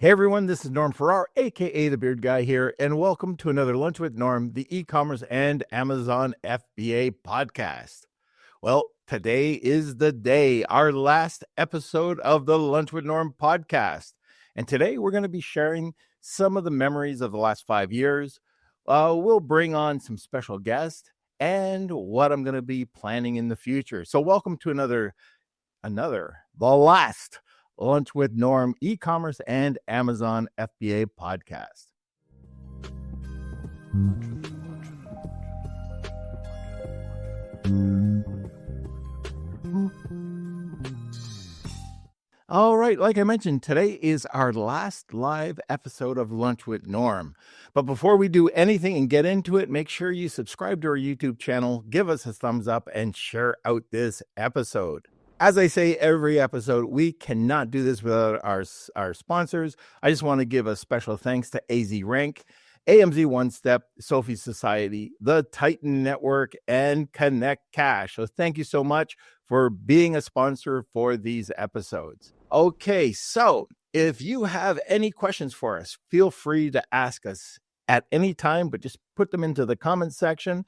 Hey everyone, this is Norm Farrar, aka the Beard Guy here, and welcome to another Lunch with Norm, the e-commerce and Amazon FBA podcast. Well, today is the day, our last episode of the Lunch with Norm podcast. And today we're going to be sharing some of the memories of the last 5 years. We'll bring on some special guests and what I'm going to be planning in the future. So welcome to the last Lunch with Norm e-commerce and Amazon FBA podcast. All right, like I mentioned, today is our last live episode of Lunch with Norm. But before we do anything and get into it, make sure you subscribe to our YouTube channel, give us a thumbs up, and share out this episode. As I say every episode, we cannot do this without our sponsors. I just want to give a special thanks to AZ Rank, AMZ One Step, Sophie Society, the Titan Network, and Connect Cash. So thank you so much for being a sponsor for these episodes. Okay, so if you have any questions for us, feel free to ask us at any time, but just put them into the comment section.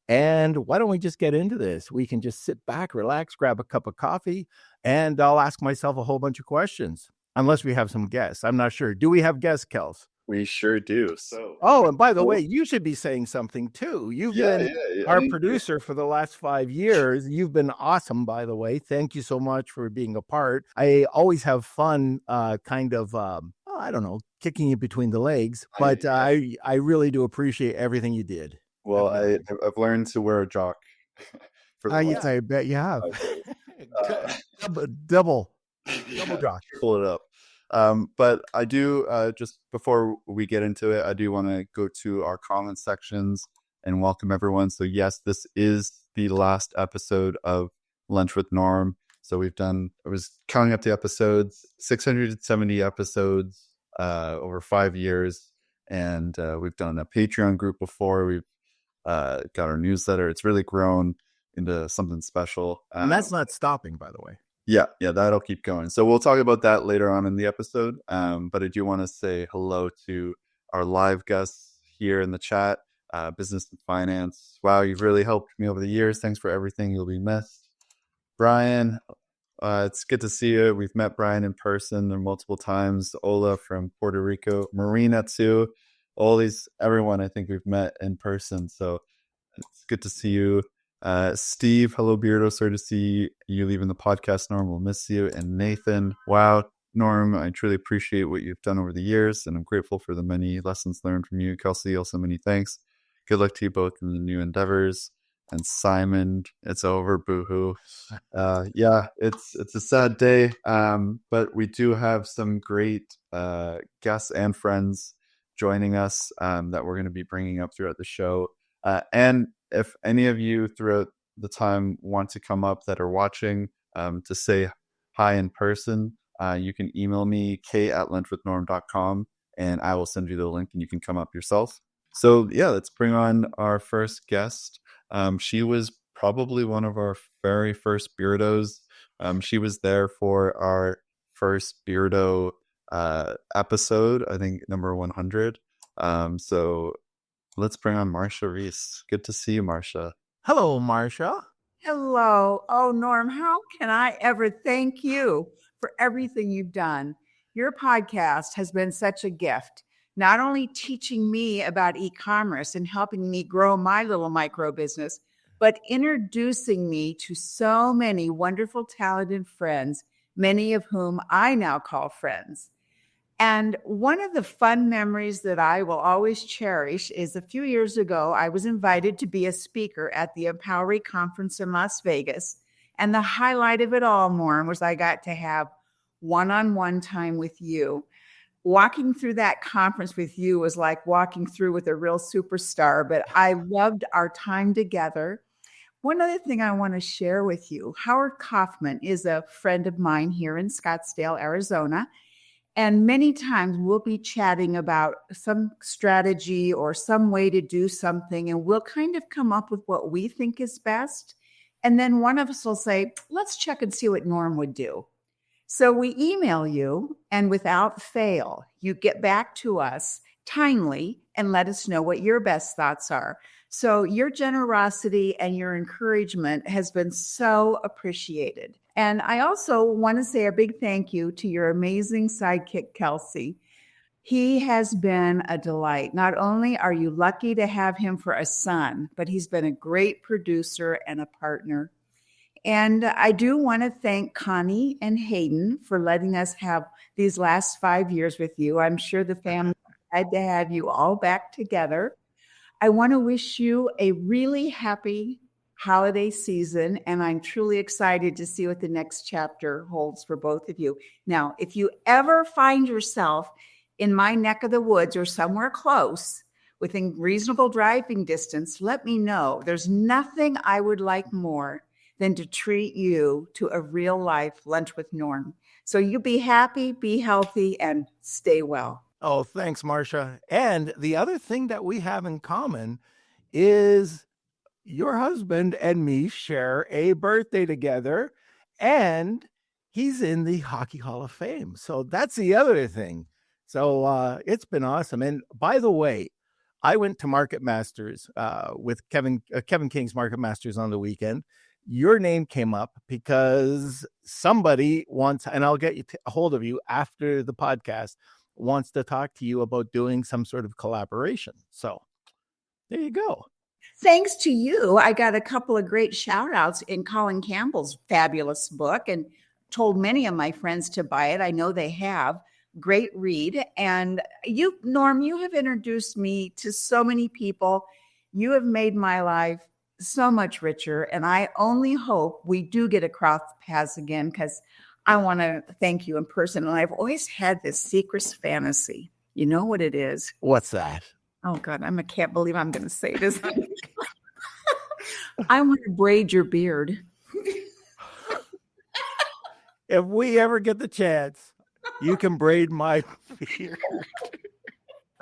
And why don't we just get into this? We can just sit back, relax, grab a cup of coffee, and I'll ask myself a whole bunch of questions. Unless we have some guests. I'm not sure. Do we have guests, Kels? We sure do. And by the way, you should be saying something too. You've been our producer for the last 5 years. You've been awesome, by the way. Thank you so much for being a part. I always have fun kicking you between the legs, but I really do appreciate everything you did. Well, I've learned to wear a jock. I bet you have. Double jock. Pull it up. But I do, just before we get into it, I do want to go to our comment sections and welcome everyone. So yes, this is the last episode of Lunch with Norm. So I was counting up the episodes, 670 episodes over 5 years. And we've done a Patreon group before. We've got our newsletter. It's really grown into something special. And that's not stopping, by the way. Yeah, that'll keep going. So we'll talk about that later on in the episode. But I do want to say hello to our live guests here in the chat, business and finance. Wow, you've really helped me over the years. Thanks for everything. You'll be missed. Brian, it's good to see you. We've met Brian in person multiple times. Ola from Puerto Rico, Marina too. Everyone I think we've met in person. So it's good to see you. Steve, hello Beardo, sorry to see you leaving the podcast. Norm, we'll miss you. And Nathan, wow, Norm, I truly appreciate what you've done over the years, and I'm grateful for the many lessons learned from you. Kelsey, also many thanks. Good luck to you both in the new endeavors. And Simon, it's over, boohoo. It's a sad day, but we do have some great guests and friends joining us that we're going to be bringing up throughout the show. And if any of you throughout the time want to come up that are watching to say hi in person, you can email me, k@lunchwithnorm.com, and I will send you the link and you can come up yourself. So yeah, let's bring on our first guest. She was probably one of our very first Beardos. She was there for our first Beardo episode, I think number 100. So let's bring on Marcia Reece. Good to see you, Marcia. Hello, Marcia. Hello. Oh, Norm, how can I ever thank you for everything you've done? Your podcast has been such a gift, not only teaching me about e-commerce and helping me grow my little micro business, but introducing me to so many wonderful, talented friends, many of whom I now call friends. And one of the fun memories that I will always cherish is a few years ago, I was invited to be a speaker at the Empowery Conference in Las Vegas. And the highlight of it all, Norm, was I got to have one-on-one time with you. Walking through that conference with you was like walking through with a real superstar, but I loved our time together. One other thing I want to share with you, Howard Kaufman is a friend of mine here in Scottsdale, Arizona. And many times we'll be chatting about some strategy or some way to do something, and we'll kind of come up with what we think is best. And then one of us will say, let's check and see what Norm would do. So we email you, and without fail, you get back to us timely and let us know what your best thoughts are. So your generosity and your encouragement has been so appreciated. And I also want to say a big thank you to your amazing sidekick, Kelsey. He has been a delight. Not only are you lucky to have him for a son, but he's been a great producer and a partner. And I do want to thank Connie and Hayden for letting us have these last 5 years with you. I'm sure the family had to have you all back together. I want to wish you a really happy holiday season, and I'm truly excited to see what the next chapter holds for both of you. Now, if you ever find yourself in my neck of the woods or somewhere close within reasonable driving distance, let me know. There's nothing I would like more than to treat you to a real life lunch with Norm. So you be happy, be healthy, and stay well. Oh, thanks, Marcia. And the other thing that we have in common is your husband and me share a birthday together, and he's in the Hockey Hall of Fame. So that's the other thing. So it's been awesome. And by the way, I went to Market Masters with Kevin King's Market Masters on the weekend. Your name came up because somebody wants, and I'll get a hold of you after the podcast, wants to talk to you about doing some sort of collaboration. So there you go. Thanks to you, I got a couple of great shout outs in Colin Campbell's fabulous book and told many of my friends to buy it. I know they have. Great read. And you, Norm, you have introduced me to so many people. You have made my life so much richer. And I only hope we do get across paths again, because I want to thank you in person. And I've always had this secret fantasy. You know what it is? What's that? Oh, God, I can't believe I'm going to say this. I want to braid your beard. If we ever get the chance, you can braid my beard.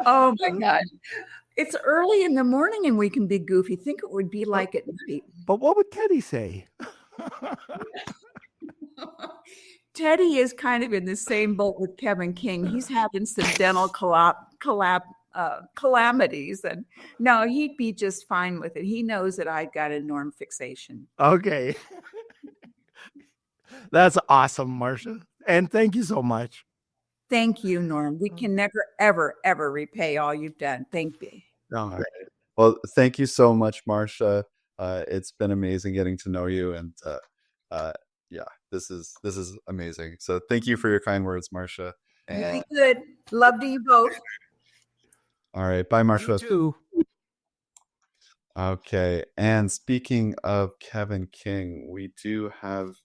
Oh, my God. It's early in the morning and we can be goofy. Think it would be like at night. But what would Teddy say? Teddy is kind of in the same boat with Kevin King. He's having some dental calamities. And no, he'd be just fine with it. He knows that I've got a Norm fixation. Okay. That's awesome, Marcia. And thank you so much. Thank you, Norm. We can never, ever, ever repay all you've done. Thank you. All right. Well, thank you so much, Marcia. It's been amazing getting to know you, and yeah, this is amazing. So thank you for your kind words, Marcia. Really good. Love to you both. All right. Bye, Marcia. You too. Okay. And speaking of Kevin King, we do have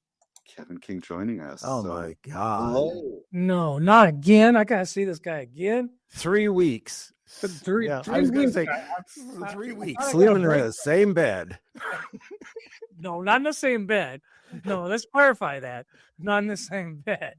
Kevin King joining us. Oh, my God. Hello. No, not again. I gotta see this guy again. 3 weeks. Three I was going to say weeks. 3 weeks. I gotta Sleeping in break- the same bed. No, not in the same bed. No, let's clarify that. Not in the same bed.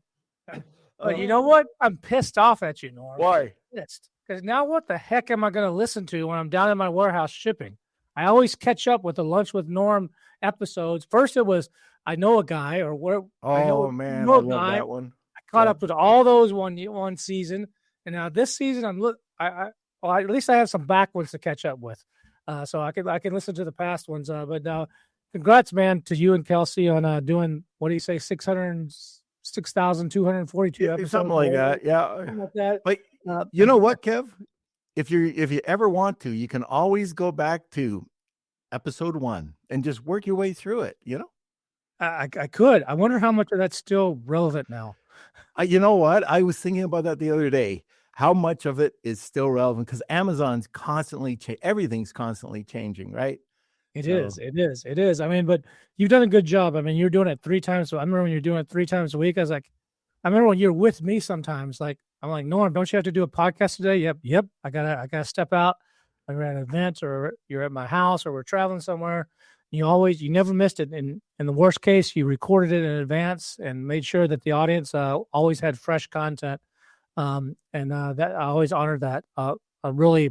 But you know what? I'm pissed off at you, Norm. Why? Pissed. Because now what the heck am I going to listen to when I'm down in my warehouse shipping? I always catch up with the Lunch with Norm episodes. First it was I Know a Guy, or where Oh, man. I know a love guy. that one. I caught Yeah. up with all those one season, and now this season well, at least I have some back ones to catch up with, so I can listen to the past ones. But congrats, man, to you and Kelsey on doing, what do you say, 606,242 episodes, Something like that. Yeah. Something like that. But you know what, Kev? If you ever want to, you can always go back to episode 1 and just work your way through it, you know? I could. I wonder how much of that's still relevant now. You know what? I was thinking about that the other day. How much of it is still relevant? Because Amazon's constantly everything's constantly changing, right? It So- is. I mean, but you've done a good job. I mean, you're doing it 3 times. So I remember when you're doing it 3 times a week. I remember when you're with me sometimes, like, I'm like, Norm, don't you have to do a podcast today? Yep. I gotta step out. I'm at an event, or you're at my house, or we're traveling somewhere. You never missed it. And in the worst case, you recorded it in advance and made sure that the audience always had fresh content. And that I always honored that. I really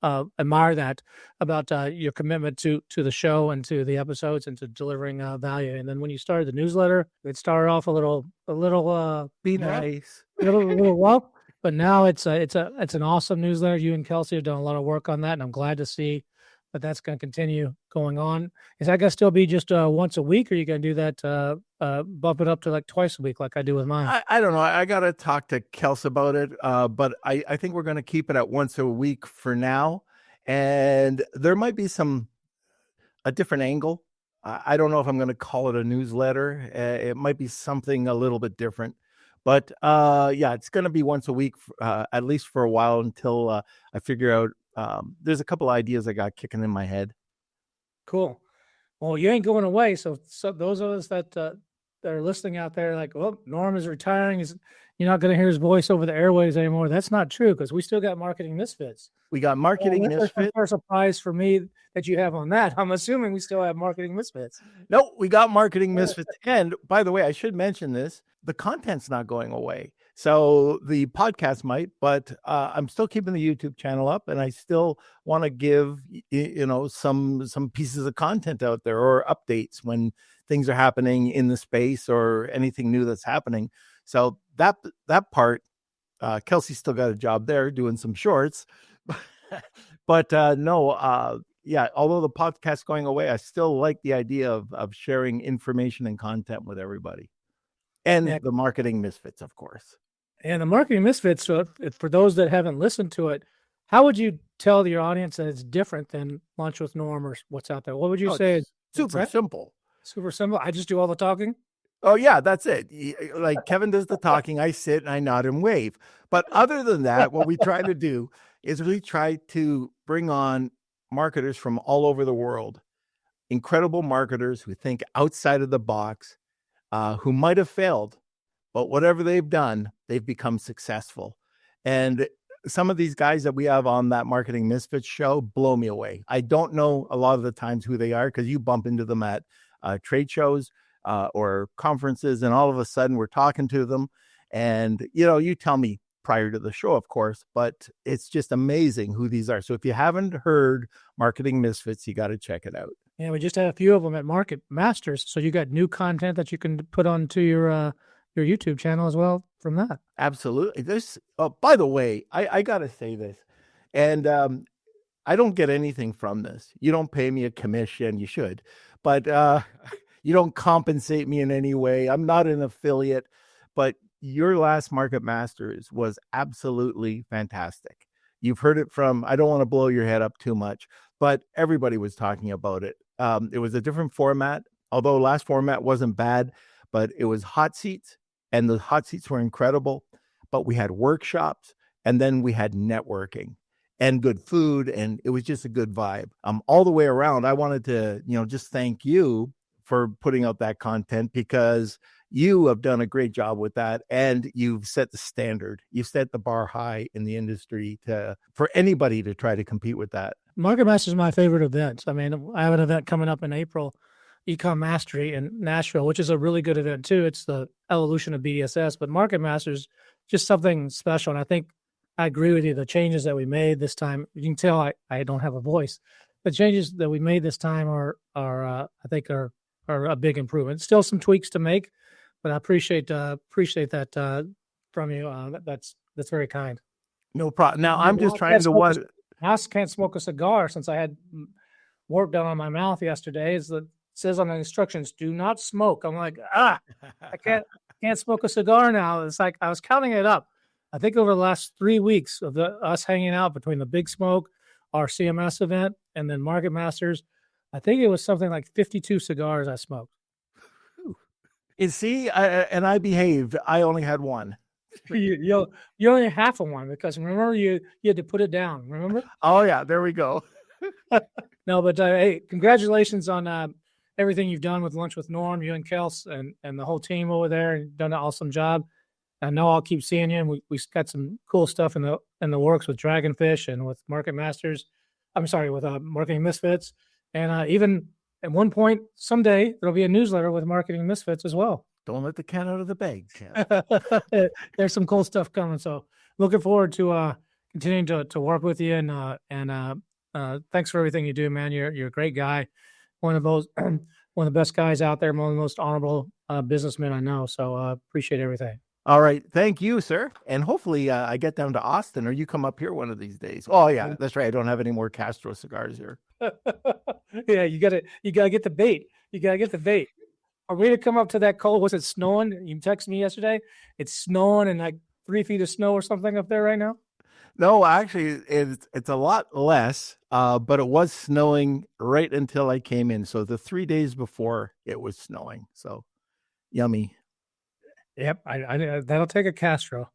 admire that about your commitment to the show and to the episodes and to delivering value. And then when you started the newsletter, it started off a little Be rough, nice. a little rough, but now it's an awesome newsletter. You and Kelsey have done a lot of work on that, and I'm glad to see that that's going to continue going on. Is that going to still be just once a week, or are you going to do that, bump it up to like twice a week like I do with mine? I don't know. I got to talk to Kelsey about it, but I think we're going to keep it at once a week for now. And there might be a different angle. I don't know if I'm going to call it a newsletter. It might be something a little bit different. But yeah, it's going to be once a week, at least for a while, until I figure out. There's a couple ideas I got kicking in my head. Cool. Well, you ain't going away. So those of us that are listening out there, like, well, Norm is retiring. You're not going to hear his voice over the airwaves anymore. That's not true, because we still got Marketing Misfits. We got Marketing Misfits. A surprise for me that you have on that. I'm assuming we still have Marketing Misfits. No, we got Marketing Misfits. And by the way, I should mention this. The content's not going away. So the podcast might, but I'm still keeping the YouTube channel up, and I still want to give, some pieces of content out there or updates when things are happening in the space or anything new that's happening. So that part, Kelsey's still got a job there doing some shorts, but yeah, although the podcast's going away, I still like the idea of sharing information and content with everybody. And the Marketing Misfits, of course. And the Marketing Misfits, so for those that haven't listened to it, how would you tell your audience that it's different than Lunch with Norm or what's out there? What would you say? Super simple. Super simple. I just do all the talking? Oh, yeah, that's it. Like Kevin does the talking, I sit and I nod and wave. But other than that, what we try to do is really try to bring on marketers from all over the world, incredible marketers who think outside of the box, who might have failed, but whatever they've done, they've become successful. And some of these guys that we have on that Marketing Misfits show blow me away. I don't know a lot of the times who they are, because you bump into them at trade shows or conferences, and all of a sudden we're talking to them. And, you tell me prior to the show, of course, but it's just amazing who these are. So if you haven't heard Marketing Misfits, you got to check it out. Yeah, we just had a few of them at Market Masters. So you got new content that you can put onto your YouTube channel as well from that. Absolutely. By the way, I got to say this, and I don't get anything from this. You don't pay me a commission. You should, but you don't compensate me in any way. I'm not an affiliate, but your last Market Masters was absolutely fantastic. You've heard it from, I don't want to blow your head up too much, but everybody was talking about it. It was a different format, although last format wasn't bad, but it was hot seats, and the hot seats were incredible. But we had workshops, and then we had networking and good food, and it was just a good vibe. All the way around, I wanted to, just thank you for putting out that content, because you have done a great job with that, and you've set the standard. You've set the bar high in the industry for anybody to try to compete with that. Market Masters is my favorite event. I mean, I have an event coming up in April, Ecom Mastery in Nashville, which is a really good event too. It's the evolution of BDSS, but Market Masters, just something special. And I think I agree with you. The changes that we made this time, you can tell I don't have a voice. The changes that we made this time are I think are a big improvement. Still some tweaks to make, but I appreciate that from you. That's very kind. No problem. Now I'm just trying to I can't smoke a cigar since I had warp down on my mouth yesterday. It says on the instructions, do not smoke. I'm like, I can't smoke a cigar now. It's like I was counting it up. I think over the last 3 weeks of us hanging out between the Big Smoke, our CMS event, and then Market Masters, I think it was something like 52 cigars I smoked. You see, I behaved. I only had one. You only half of one, because remember you had to put it down. Remember? Oh yeah, there we go. No, but hey, congratulations on everything you've done with Lunch with Norm, you and Kelsey and the whole team over there, and done an awesome job. I know I'll keep seeing you, and we got some cool stuff in the works with Dragonfish and with Market Masters. I'm sorry, with Marketing Misfits, and even at one point someday there'll be a newsletter with Marketing Misfits as well. Don't let the cat out of the bag, Ken. There's some cool stuff coming, so looking forward to continuing to work with you, and thanks for everything you do, man. You're a great guy, one of those one of the best guys out there, one of the most honorable businessmen I know. So appreciate everything. All right. Thank you, sir. And hopefully I get down to Austin or you come up here one of these days. Oh, yeah, that's right. I don't have any more Castro cigars here. Yeah, you gotta get the bait. You gotta get the bait. Are we to come up to that cold? Was it snowing? You texted me yesterday. It's snowing and like 3 feet of snow or something up there right now. No, actually, it's a lot less, but it was snowing right until I came in. So the 3 days before it was snowing. So yummy. Yep, I that'll take a Castro.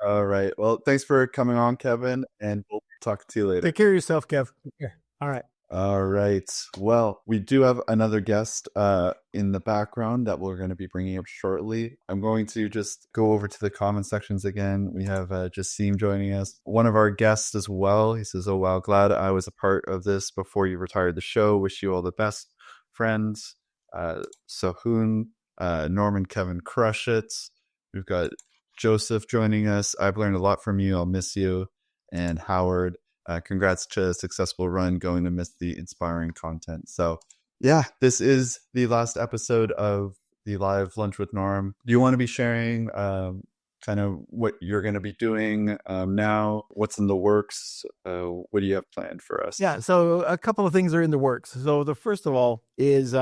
All right. Well, thanks for coming on, Kevin, and we'll talk to you later. Take care of yourself, Kev. Yeah. All right. All right. Well, we do have another guest in the background that we're going to be bringing up shortly. I'm going to just go over to the comment sections again. We have Jassim joining us, one of our guests as well. He says, "Oh, wow, glad I was a part of this before you retired the show. Wish you all the best, friends." Sahun, Norman, Kevin, crush it. We've got Joseph joining us. I've learned a lot from you. I'll miss you. And Howard, congrats to a successful run, going to miss the inspiring content. So yeah, this is the last episode of the live Lunch with Norm. Do you want to be sharing kind of what you're going to be doing now? What's in the works? What do you have planned for us? Yeah, so a couple of things are in the works. So the first of all is,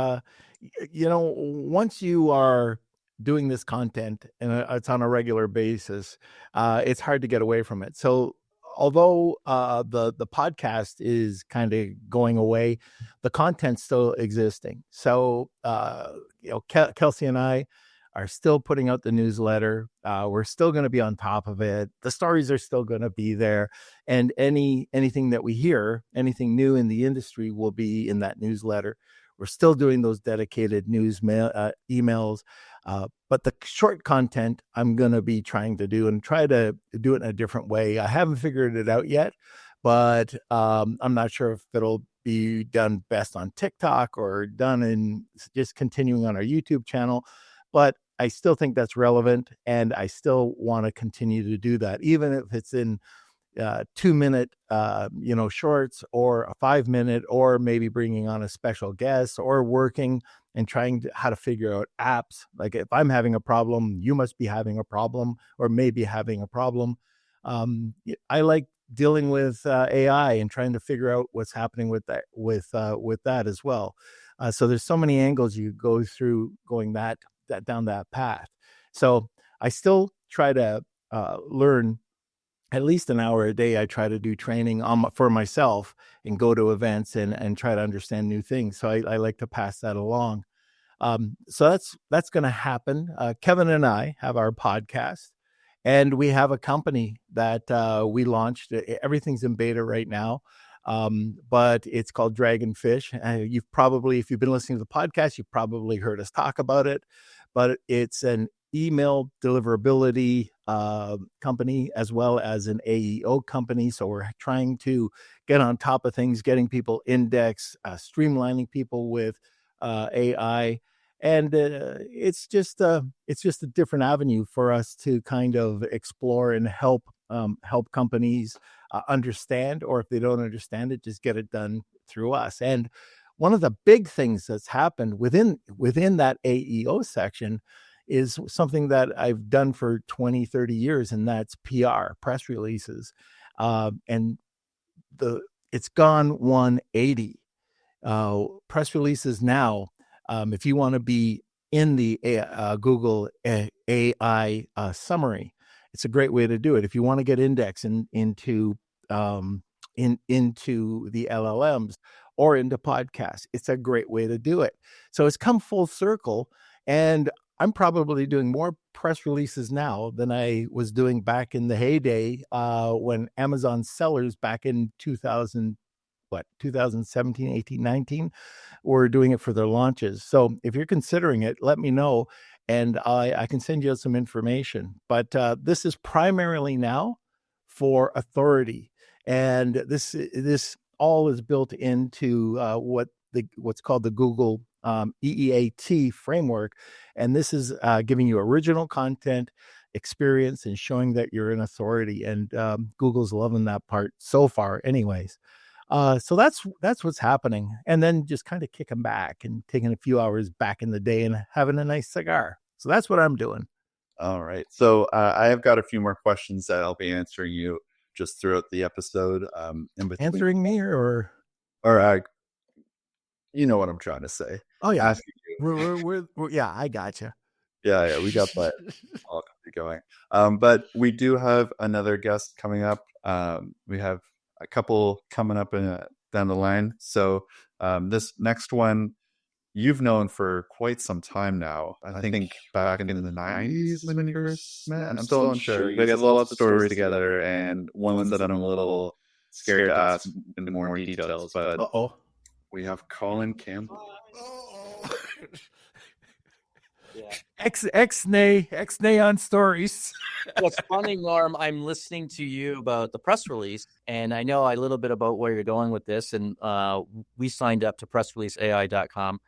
once you are doing this content and it's on a regular basis, it's hard to get away from it. So although the podcast is kind of going away, the content's still existing. So Kelsey and I are still putting out the newsletter. We're still going to be on top of it. The stories are still going to be there, and anything that we hear, anything new in the industry, will be in that newsletter. We're still doing those dedicated emails, but the short content I'm going to be trying to do and try to do it in a different way. I haven't figured it out yet, but I'm not sure if it'll be done best on TikTok or done in just continuing on our YouTube channel. But I still think that's relevant, and I still want to continue to do that, even if it's in 2-minute, shorts, or a 5-minute, or maybe bringing on a special guest, or working and trying how to figure out apps. Like if I'm having a problem, you must be having a problem, or maybe having a problem. I like dealing with AI and trying to figure out what's happening with that as well. So there's so many angles you go through going down that path. So I still try to learn at least an hour a day. I try to do training for myself and go to events and try to understand new things. So I like to pass that along. So that's going to happen. Kevin and I have our podcast, and we have a company that we launched. Everything's in beta right now. But it's called Dragonfish. If you've been listening to the podcast, you've probably heard us talk about it, but it's an email deliverability company as well as an AEO company. So we're trying to get on top of things, getting people indexed, streamlining people with AI. And it's just a different avenue for us to kind of explore and help companies understand, or if they don't understand it, just get it done through us. And one of the big things that's happened within that AEO section is something that I've done for 20, 30 years, and that's PR, press releases. And it's gone 180. Press releases now, if you want to be in the Google AI summary, it's a great way to do it. If you want to get indexed into the LLMs or into podcasts, it's a great way to do it. So it's come full circle, and I'm probably doing more press releases now than I was doing back in the heyday when Amazon sellers back in 2017, 18, 19 were doing it for their launches. So if you're considering it, let me know, and I can send you some information. But this is primarily now for authority, and this all is built into what's called the Google EEAT framework. And this is giving you original content, experience and showing that you're an authority. And Google's loving that part so far, anyways. So that's what's happening. And then just kind of kicking back and taking a few hours back in the day and having a nice cigar. So that's what I'm doing. All right. So I have got a few more questions that I'll be answering you just throughout the episode. In between. Answering me or you know what I'm trying to say. Oh yeah, Asking you. we're yeah, I gotcha. Yeah, we got that all going. But we do have another guest coming up. We have a couple coming up down the line. So this next one, you've known for quite some time now. I think back in the 90s when you first met. I'm still unsure. We got a lot of stories together, and ones that I'm a little scared to ask in more details. But we have Colin Campbell. Yeah. X-nay on stories. What's funny, Norm, I'm listening to you about the press release, and I know a little bit about where you're going with this. And we signed up to pressreleaseai.com,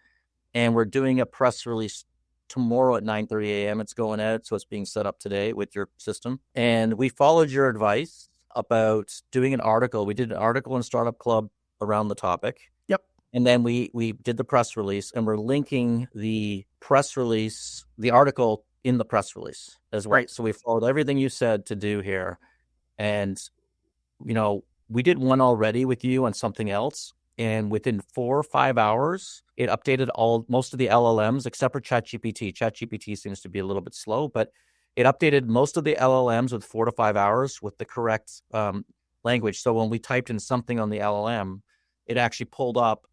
and we're doing a press release tomorrow at 9:30 a.m. It's going out, so it's being set up today with your system. And we followed your advice about doing an article. We did an article in Startup Club around the topic. Yep. And then we did the press release, and we're linking the press release, the article in the press release as well. Right. So we followed everything you said to do here. And, we did one already with you on something else. And within 4 or 5 hours, it updated most of the LLMs except for ChatGPT. ChatGPT seems to be a little bit slow, but it updated most of the LLMs with 4 to 5 hours with the correct language. So when we typed in something on the LLM, it actually pulled up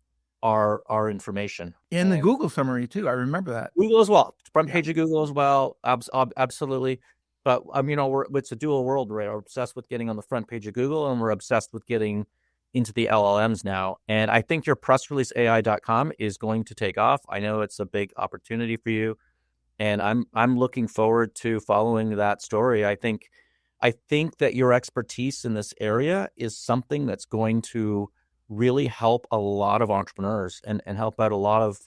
our information. In the Google summary too. I remember that. Google as well. Front page of Google as well. Absolutely. But it's a dual world, right? We're obsessed with getting on the front page of Google, and we're obsessed with getting into the LLMs now. And I think your pressreleaseai.com is going to take off. I know it's a big opportunity for you, and I'm looking forward to following that story. I think that your expertise in this area is something that's going to really help a lot of entrepreneurs and help out a lot of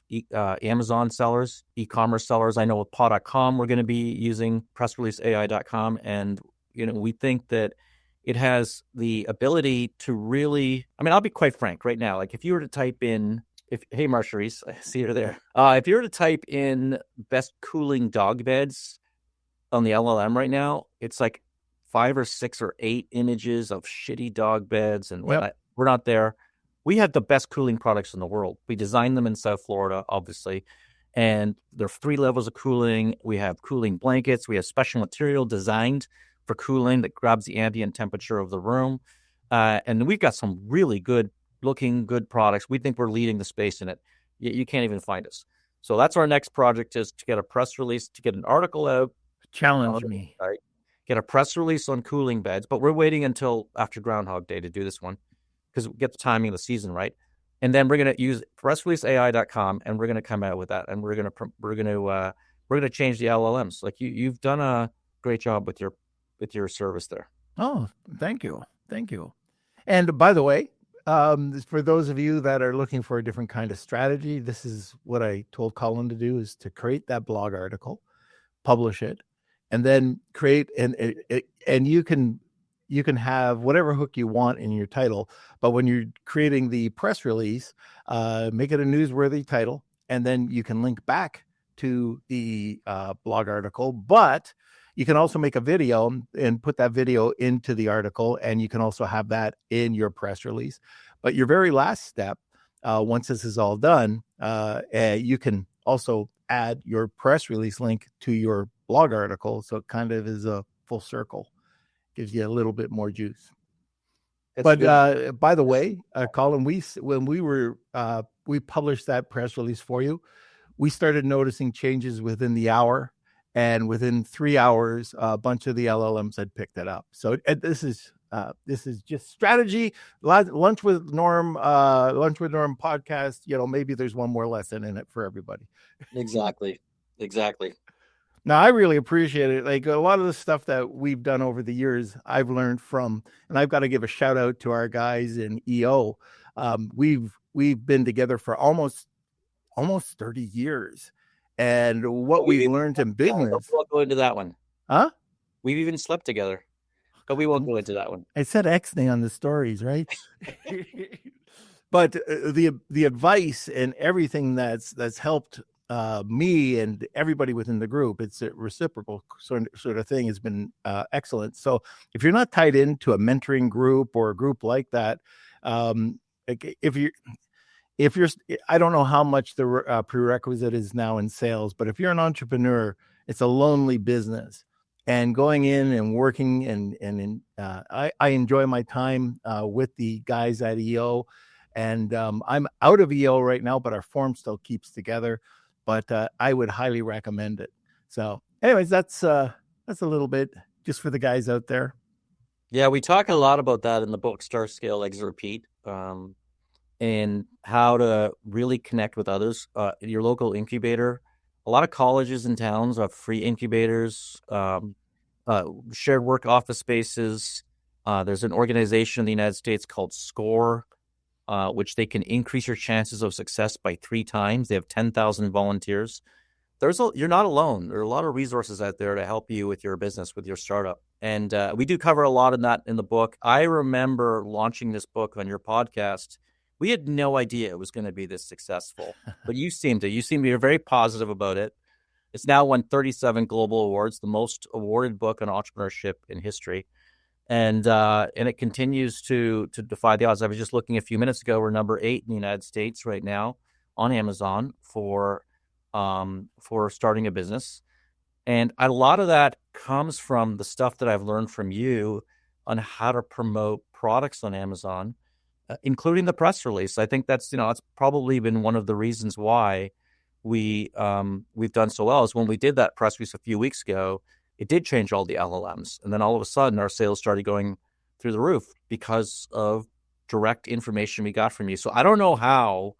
Amazon sellers, e-commerce sellers. I know with paw.com, we're going to be using pressreleaseai.com. And, we think that it has the ability to really, I'll be quite frank right now. Like if you were to type in, hey, Marcia, Reece, I see her there. If you were to type in best cooling dog beds on the LLM right now, it's like 5 or 6 or 8 images of shitty dog beds. And we're not there. We have the best cooling products in the world. We designed them in South Florida, obviously, and there are 3 levels of cooling. We have cooling blankets. We have special material designed for cooling that grabs the ambient temperature of the room. And we've got some really good products. We think we're leading the space in it. You can't even find us. So that's our next project, is to get a press release, to get an article out. Challenge me. Get a press release on cooling beds, but we're waiting until after Groundhog Day to do this one, because we get the timing of the season right. And then we're going to use pressreleaseai.com, and we're going to come out with that, and we're going to change the LLMs. Like you've done a great job with your service there. Oh, thank you. And by the way, for those of you that are looking for a different kind of strategy, this is what I told Colin to do, is to create that blog article, publish it, and then create and you can have whatever hook you want in your title, but when you're creating the press release, make it a newsworthy title, and then you can link back to the blog article. But you can also make a video and put that video into the article, and you can also have that in your press release. But your very last step, once this is all done, you can also add your press release link to your blog article. So it kind of is a full circle. Gives you a little bit more juice. But by the way, Colin, when we published that press release for you, we started noticing changes within the hour, and within 3 hours, a bunch of the LLMs had picked it up. So this is just strategy. Lunch with Norm podcast. Maybe there's one more lesson in it for everybody. Exactly. Now, I really appreciate it. Like a lot of the stuff that we've done over the years, I've learned from, and I've got to give a shout out to our guys in EO. We've been together for almost 30 years. And what we learned in business. We'll go into that one. Huh? We've even slept together, but we won't go into that one. I said Xnay on the stories, right? But the advice and everything that's helped me and everybody within the group, it's a reciprocal sort of thing, has been excellent. So if you're not tied into a mentoring group or a group like that, if you're, I don't know how much the prerequisite is now in sales, but if you're an entrepreneur, it's a lonely business. And going in and working I enjoy my time with the guys at EO, and I'm out of EO right now, but our form still keeps together. But I would highly recommend it. So, anyways, that's a little bit just for the guys out there. Yeah, we talk a lot about that in the book, Start, Scale, Exit, Repeat, and how to really connect with others. Your local incubator. A lot of colleges and towns have free incubators, shared work office spaces. There's an organization in the United States called SCORE, which they can increase your chances of success by 3 times. They have 10,000 volunteers. You're not alone. There are a lot of resources out there to help you with your business, with your startup. And we do cover a lot of that in the book. I remember launching this book on your podcast. We had no idea it was going to be this successful, but you seem to be very positive about it. It's now won 37 global awards, the most awarded book on entrepreneurship in history. And it continues to defy the odds. I was just looking a few minutes ago. We're number 8 in the United States right now on Amazon for starting a business. And a lot of that comes from the stuff that I've learned from you on how to promote products on Amazon, including the press release. I think that's probably been one of the reasons why we've done so well, is when we did that press release a few weeks ago, it did change all the LLMs. And then all of a sudden our sales started going through the roof because of direct information we got from you. So I don't know how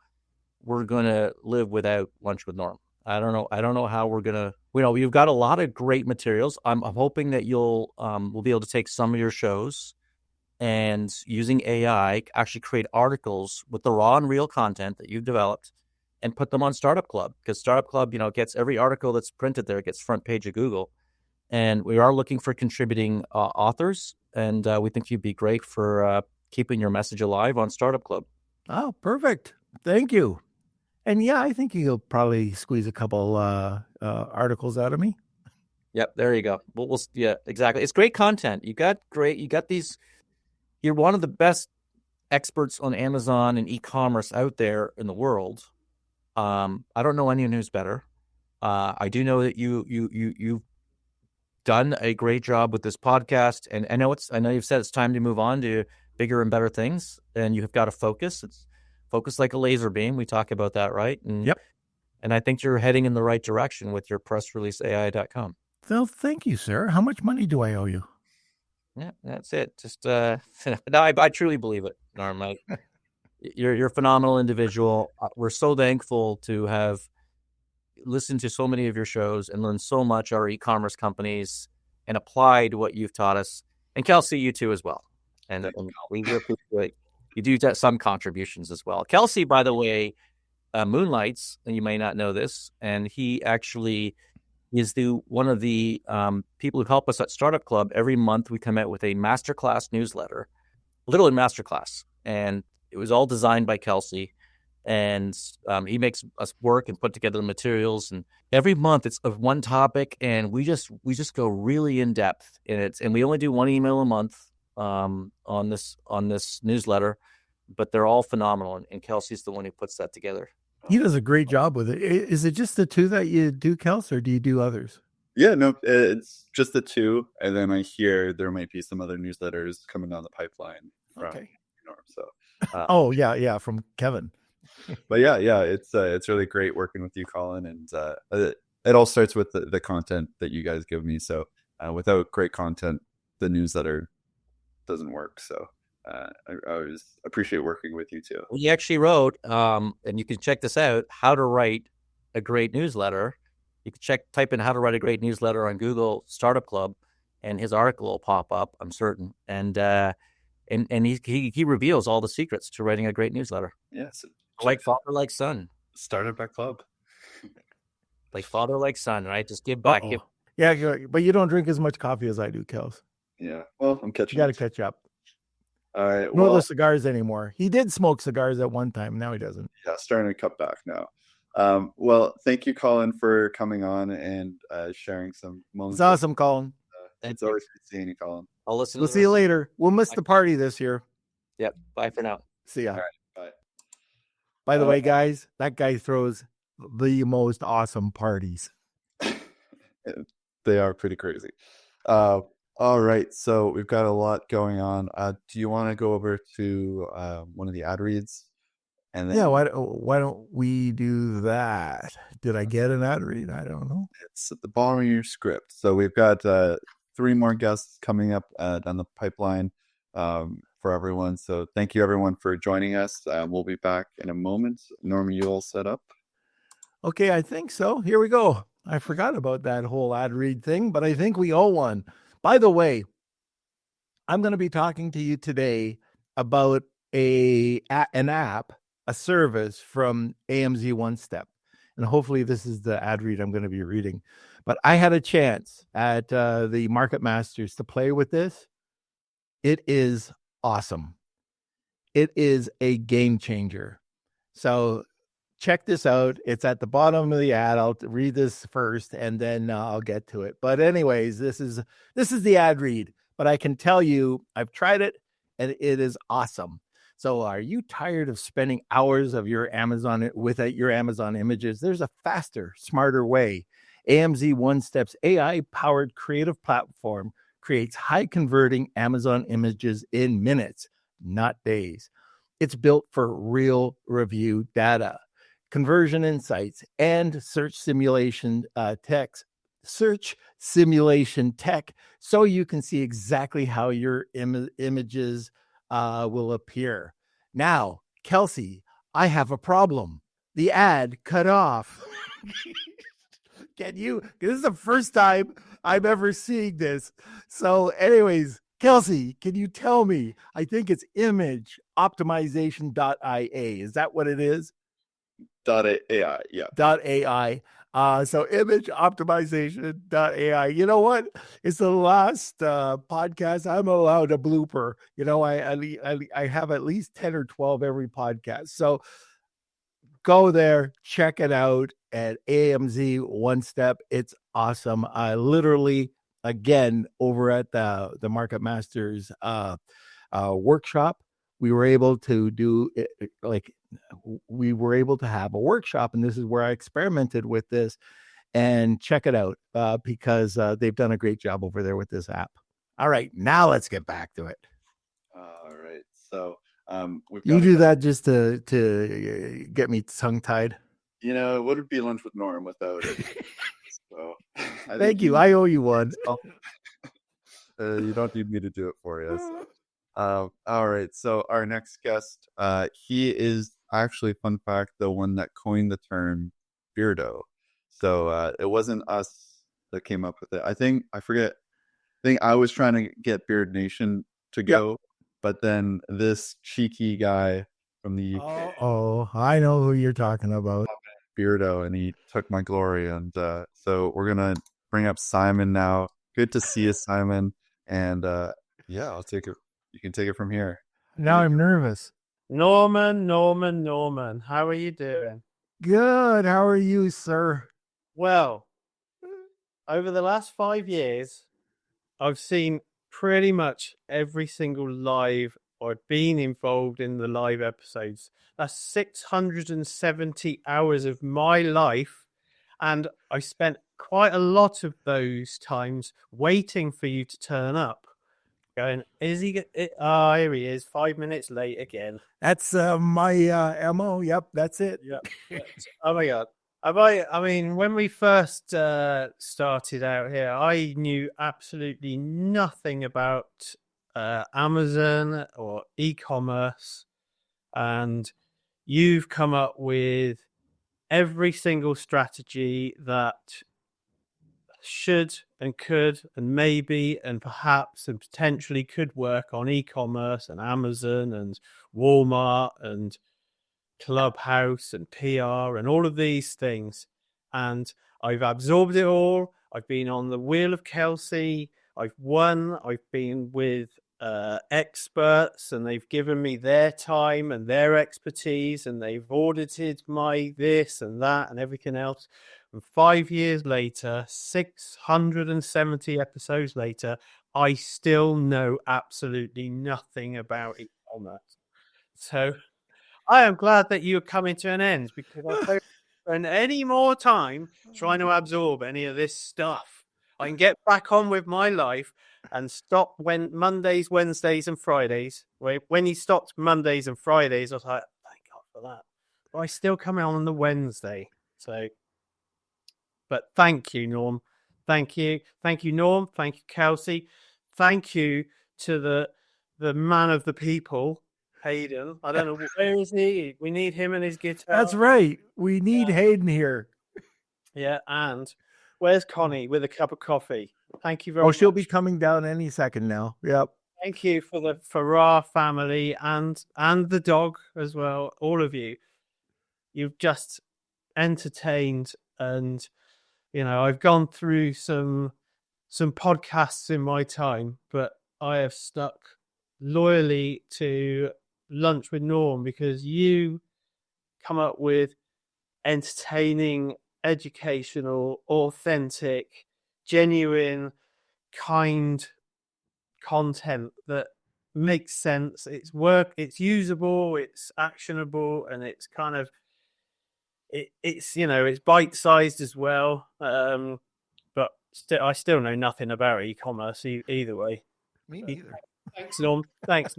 we're going to live without Lunch with Norm. I don't know how we're going to, you've got a lot of great materials. I'm hoping that we'll be able to take some of your shows and using AI actually create articles with the raw and real content that you've developed and put them on Startup Club, because Startup Club, gets every article that's printed there, gets front page of Google. And we are looking for contributing authors, and we think you'd be great for keeping your message alive on Startup Club. Oh, perfect. Thank you. And yeah, I think you'll probably squeeze a couple articles out of me. Yep, there you go. Yeah, exactly. It's great content. You got these. You're one of the best experts on Amazon and e-commerce out there in the world. I don't know anyone who's better. I do know that you've done a great job with this podcast, and I know you've said it's time to move on to bigger and better things, and you have got to focus. It's focus like a laser beam. We talk about that, right? And, yep. And I think you're heading in the right direction with your pressreleaseai.com. Well, thank you, sir. How much money do I owe you? Yeah, that's it. Just no, I truly believe it, Norm. You're a phenomenal individual. We're so thankful to have listened to so many of your shows and learned so much our e-commerce companies and applied what you've taught us. And Kelsey, you too as well. And we appreciate you do some contributions as well. Kelsey, by the way, moonlights, and you may not know this, and he actually is one of the people who help us at Startup Club. Every month we come out with a masterclass newsletter, literally masterclass, and it was all designed by Kelsey. And he makes us work and put together the materials. And every month it's of one topic, and we just go really in depth in it. And we only do one email a month on this newsletter, but they're all phenomenal. And Kelsey's the one who puts that together. He does a great job with it. Is it just the 2 that you do, Kelsey, or do you do others? Yeah, no, it's just the 2. And then I hear there might be some other newsletters coming down the pipeline from Norm. So, yeah, from Kevin. But yeah, it's really great working with you, Colin, and it all starts with the content that you guys give me. So without great content, the newsletter doesn't work. So I always appreciate working with you too. He actually wrote, and you can check this out, how to write a great newsletter. You can type in how to write a great newsletter on Google Startup Club, and his article will pop up, I'm certain. And he reveals all the secrets to writing a great newsletter. Yes. Like father, like son. Startup Club. Like father, like son, right? Just give back. Yeah, but you don't drink as much coffee as I do, Kels. Yeah. Well, I'm You catching got to up. catch up. All right. Nor Well, the cigars anymore. He did smoke cigars at one time. Now he doesn't. yeah, starting to cut back now. Well, thank you, Colin, for coming on and sharing some moments. It's awesome, Colin. It's always good seeing you, Colin. I'll listen. We'll to see you later. We'll miss the party this year. Yep. Bye for now. See ya. All right. Bye. By the way, guys, that guy throws the most awesome parties. They are pretty crazy. All right, so we've got a lot going on. Do you want to go over to one of the ad reads? And then Yeah, why don't we do that? Did I get an ad read? I don't know. it's at the bottom of your script. So we've got 3 more guests coming up down the pipeline for everyone. So thank you, everyone, for joining us. We'll be back in a moment. Norm, you all set up? Okay, I think so. Here we go. I forgot about that whole ad read thing, but I think we owe one. By the way, I'm going to be talking to you today about an app, a service from AMZ One Step. And hopefully this is the ad read I'm going to be reading. But I had a chance at the Market Masters to play with this. It is awesome. It is a game changer. So check this out. It's at the bottom of the ad. I'll read this first and then I'll get to it. But anyways, this is the ad read. But I can tell you, I've tried it and it is awesome. So are you tired of spending hours of your Amazon images? There's a faster, smarter way. AMZ One Step's AI-powered creative platform creates high-converting Amazon images in minutes, not days. It's built for real review data, conversion insights, and search simulation tech, so you can see exactly how your images will appear. Now, Kelsey, I have a problem. The ad cut off. This is the first time I'm ever seeing this. So anyways, Kelsey, can you tell me? I think it's image optimization.ia. Is that what it is? .ai, yeah. .ai. So image optimization.ai. You know what? It's the last podcast I'm allowed a blooper. You know, I have at least 10 or 12 every podcast. So go there, check it out at AMZ One Step. It's awesome. I literally, again, over at the Market Masters workshop, we were able to do it, we were able to have a workshop, and this is where I experimented with this. And check it out because they've done a great job over there with this app. All right, now let's get back to it. All right, so you do that just to get me tongue-tied. You know, it wouldn't be Lunch with Norm without it. So, thank you. I owe you one. You don't need me to do it for you. So. All right. So our next guest, he is actually, fun fact, the one that coined the term Beardo. So it wasn't us that came up with it. I think I was trying to get Beard Nation to go, but then this cheeky guy from the UK. Oh, I know who you're talking about. Beardo, and he took my glory. And so we're gonna bring up Simon now. Good to see you, Simon. And yeah, I'll take it. You can take it from here. Now I'm nervous. Norman. How are you doing? Good. How are you, sir? Well, over the last 5 years, I've seen pretty much every single live or been involved in the live episodes. That's 670 hours of my life. And I spent quite a lot of those times waiting for you to turn up. Going, is he? Here he is, 5 minutes late again. That's my MO. Yep, that's it. Yep. Oh my God. I mean, when we first started out here, I knew absolutely nothing about Amazon or e-commerce, and you've come up with every single strategy that should and could and maybe and perhaps and potentially could work on e-commerce and Amazon and Walmart and Clubhouse and PR and all of these things. And I've absorbed it all. I've been on the Wheel of Kelsey. I've won. I've been with experts, and they've given me their time and their expertise, and they've audited my this and that and everything else. And 5 years later, 670 episodes later, I still know absolutely nothing about e-commerce. So I am glad that you're coming to an end, because I don't spend any more time trying to absorb any of this stuff. I can get back on with my life and stop when Mondays, Wednesdays, and Fridays. When he stopped Mondays and Fridays, I was like, thank God for that. But I still come on the Wednesday. So, but thank you, Norm. Thank you, Norm. Thank you, Kelsey. Thank you to the man of the people, Hayden. I don't know, where is he? We need him and his guitar. That's right. We need Hayden here. Yeah, and where's Connie with a cup of coffee? Thank you very much. She'll be coming down any second now. Yep. Thank you for the Farrar family and the dog as well. All of you. You've just entertained, and I've gone through some podcasts in my time, but I have stuck loyally to Lunch with Norm, because you come up with entertaining, educational, authentic, genuine, kind content that makes sense. It's usable, it's actionable, and it's kind of it's bite-sized as well. But I still know nothing about e-commerce either way. Me neither. Thanks, Norm. Thanks,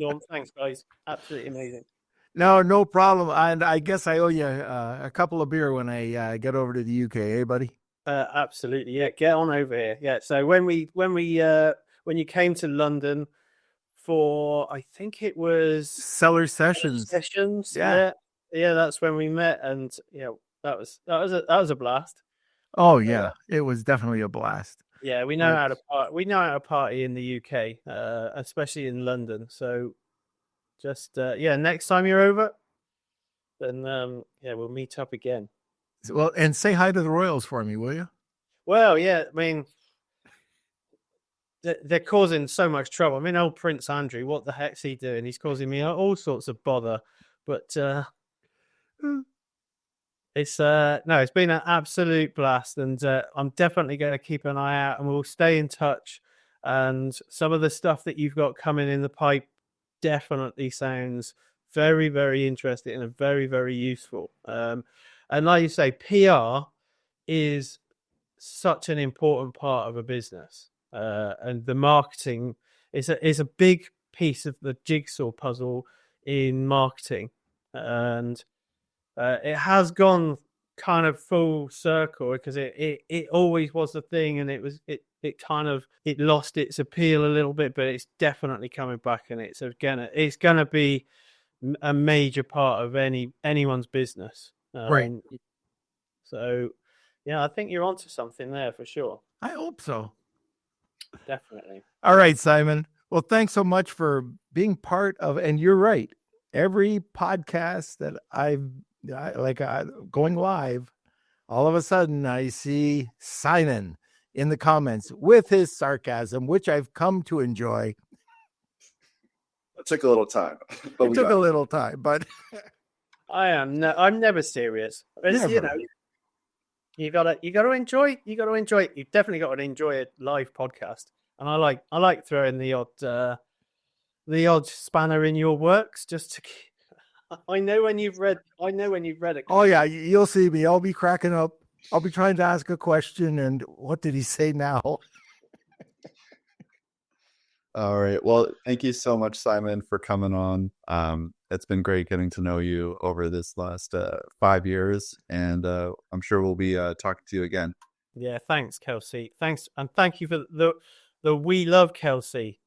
guys. Absolutely amazing. No problem. And I guess I owe you a couple of beer when I get over to the UK, eh, buddy? Absolutely. Yeah, get on over here. Yeah. So when you came to London for, I think it was Seller Sessions. Yeah. That's when we met, and that was a blast. Oh yeah, it was definitely a blast. Yeah, we know how to party. We know how to party in the UK, especially in London. So, just next time you're over, then we'll meet up again. Well, and say hi to the Royals for me, will you? Well, yeah, I mean, they're causing so much trouble. I mean, old Prince Andrew, what the heck's he doing? He's causing me all sorts of bother. But it's been an absolute blast, and I'm definitely going to keep an eye out, and we'll stay in touch. And some of the stuff that you've got coming in the pipe definitely sounds very, very interesting and very, very useful. And like you say, PR is such an important part of a business, and the marketing is a big piece of the jigsaw puzzle in marketing, and it has gone kind of full circle, because it always was the thing, and it lost its appeal a little bit, but it's definitely coming back, and it's gonna be a major part of anyone's business. Right. So, yeah, I think you're onto something there for sure. I hope so. Definitely. All right, Simon. Well, thanks so much for being part of, and you're right, every podcast that going live, all of a sudden I see Simon in the comments with his sarcasm, which I've come to enjoy. It took a little time. But but I'm never serious. Never. You gotta enjoy it. You've definitely got to enjoy a live podcast. And I like throwing the odd spanner in your works, just to keep. I know when you've read it. Oh yeah, you'll see me. I'll be cracking up. I'll be trying to ask a question, and what did he say now? All right. Well, thank you so much, Simon, for coming on. It's been great getting to know you over this last 5 years, and I'm sure we'll be talking to you again. Yeah, thanks, Kelsey. Thanks, and thank you for the We Love Kelsey.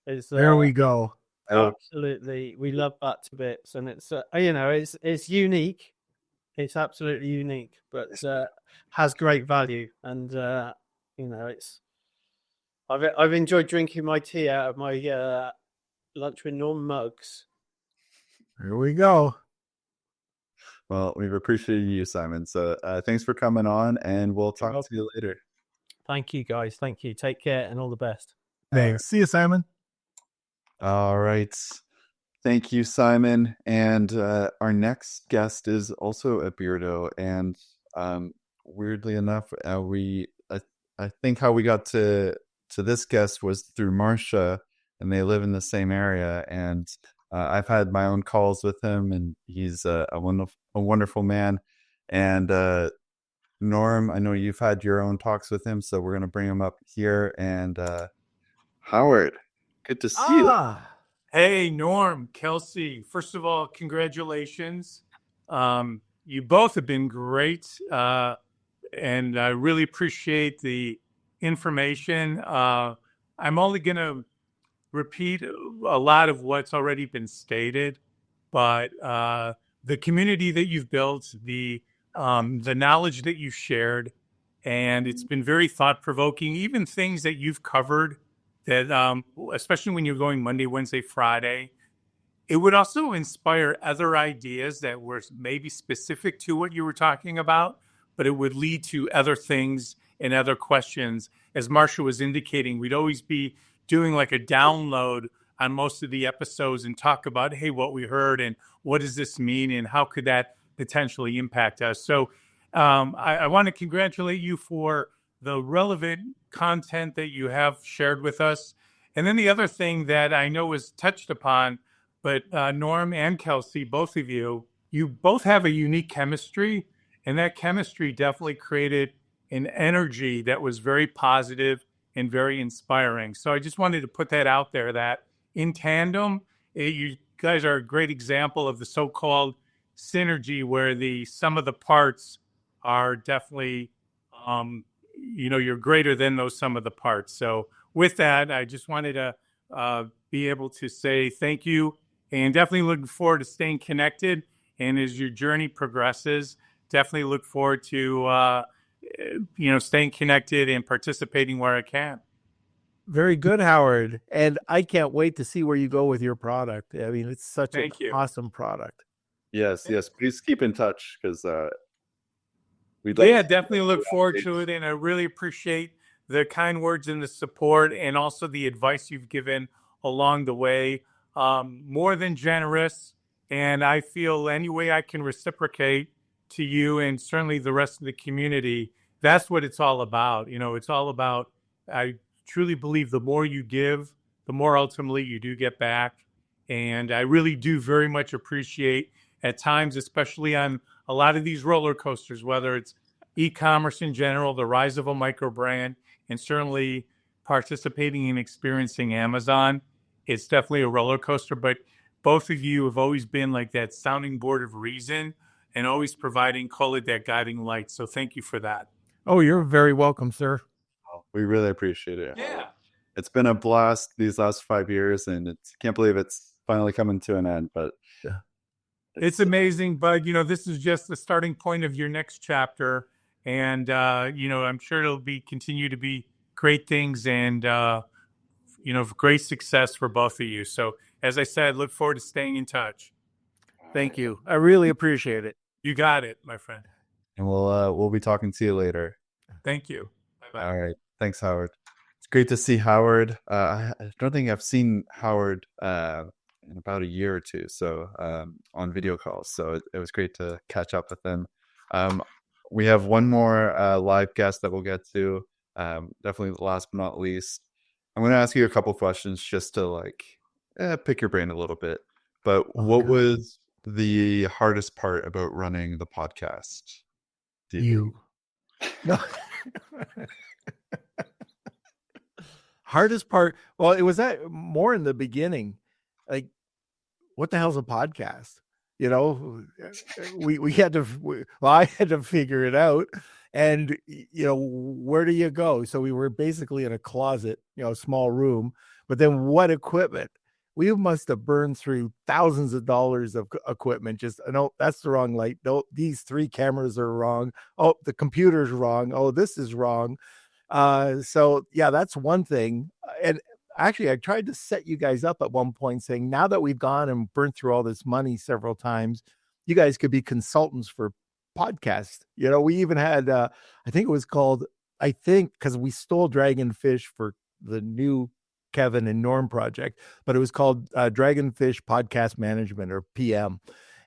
There we go. Absolutely, we love that to bits, and it's it's unique. It's absolutely unique, but has great value, and it's. I've enjoyed drinking my tea out of my Lunch with Norm mugs. Here we go. Well, we've appreciated you, Simon. So thanks for coming on, and we'll talk to you later. Thank you, guys. Thank you. Take care and all the best. Thanks. See you, Simon. All right. Thank you, Simon. And our next guest is also a Beardo. And weirdly enough, I think how we got to this guest was through Marcia, and they live in the same area. And I've had my own calls with him, and he's a wonderful man. And Norm, I know you've had your own talks with him, so we're going to bring him up here. And Howard, good to see you. Hey, Norm, Kelsey. First of all, congratulations. You both have been great, and I really appreciate the information. I'm only going to repeat a lot of what's already been stated, but the community that you've built, the knowledge that you've shared, and it's been very thought-provoking, even things that you've covered that, especially when you're going Monday, Wednesday, Friday, it would also inspire other ideas that were maybe specific to what you were talking about, but it would lead to other things and other questions. As Marcia was indicating, we'd always be doing like a download on most of the episodes and talk about, hey, what we heard and what does this mean and how could that potentially impact us. So I want to congratulate you for the relevant content that you have shared with us. And then the other thing that I know was touched upon, but Norm and Kelsey, both of you both have a unique chemistry, and that chemistry definitely created an energy that was very positive and very inspiring. So I just wanted to put that out there that in tandem, you guys are a great example of the so-called synergy where the sum of the parts are definitely, you're greater than those sum of the parts. So with that, I just wanted to be able to say thank you, and definitely looking forward to staying connected. And as your journey progresses, definitely look forward to, staying connected and participating where I can. Very good, Howard. And I can't wait to see where you go with your product. I mean, it's such an awesome product. Yes. Please keep in touch because definitely look forward to it. And I really appreciate the kind words and the support and also the advice you've given along the way. More than generous. And I feel any way I can reciprocate to you and certainly the rest of the community, that's what it's all about. It's all about, I truly believe the more you give, the more ultimately you do get back. And I really do very much appreciate at times, especially on a lot of these roller coasters, whether it's e-commerce in general, the rise of a micro brand, and certainly participating and experiencing Amazon. It's definitely a roller coaster, but both of you have always been like that sounding board of reason and always providing, call it that guiding light. So thank you for that. Oh, you're very welcome, sir. We really appreciate it. Yeah. It's been a blast these last 5 years, and can't believe it's finally coming to an end, but it's amazing. But, this is just the starting point of your next chapter. And, I'm sure it'll continue to be great things and, great success for both of you. So as I said, look forward to staying in touch. Thank you. I really appreciate it. You got it, my friend. And we'll be talking to you later. Thank you. Bye-bye. All right. Thanks, Howard. It's great to see Howard. I don't think I've seen Howard in about a year or two, so on video calls. So it was great to catch up with him. We have one more live guest that we'll get to. Definitely last but not least. I'm going to ask you a couple questions just to pick your brain a little bit. But what was the hardest part about running the podcast? You. No. Hardest part. Well, it was that more in the beginning. Like, what the hell's a podcast? We had to. I had to figure it out. And, where do you go? So we were basically in a closet, a small room. But then what equipment? We must have burned through thousands of dollars of equipment. Just, no, that's the wrong light. No, these 3 cameras are wrong. Oh, the computer's wrong. Oh, this is wrong. So, yeah, that's one thing. And actually, I tried to set you guys up at one point saying, now that we've gone and burnt through all this money several times, you guys could be consultants for podcasts. We even had, I think it was called I think, because we stole Dragonfish for the new Kevin and Norm project, but it was called Dragonfish Podcast Management, or PM.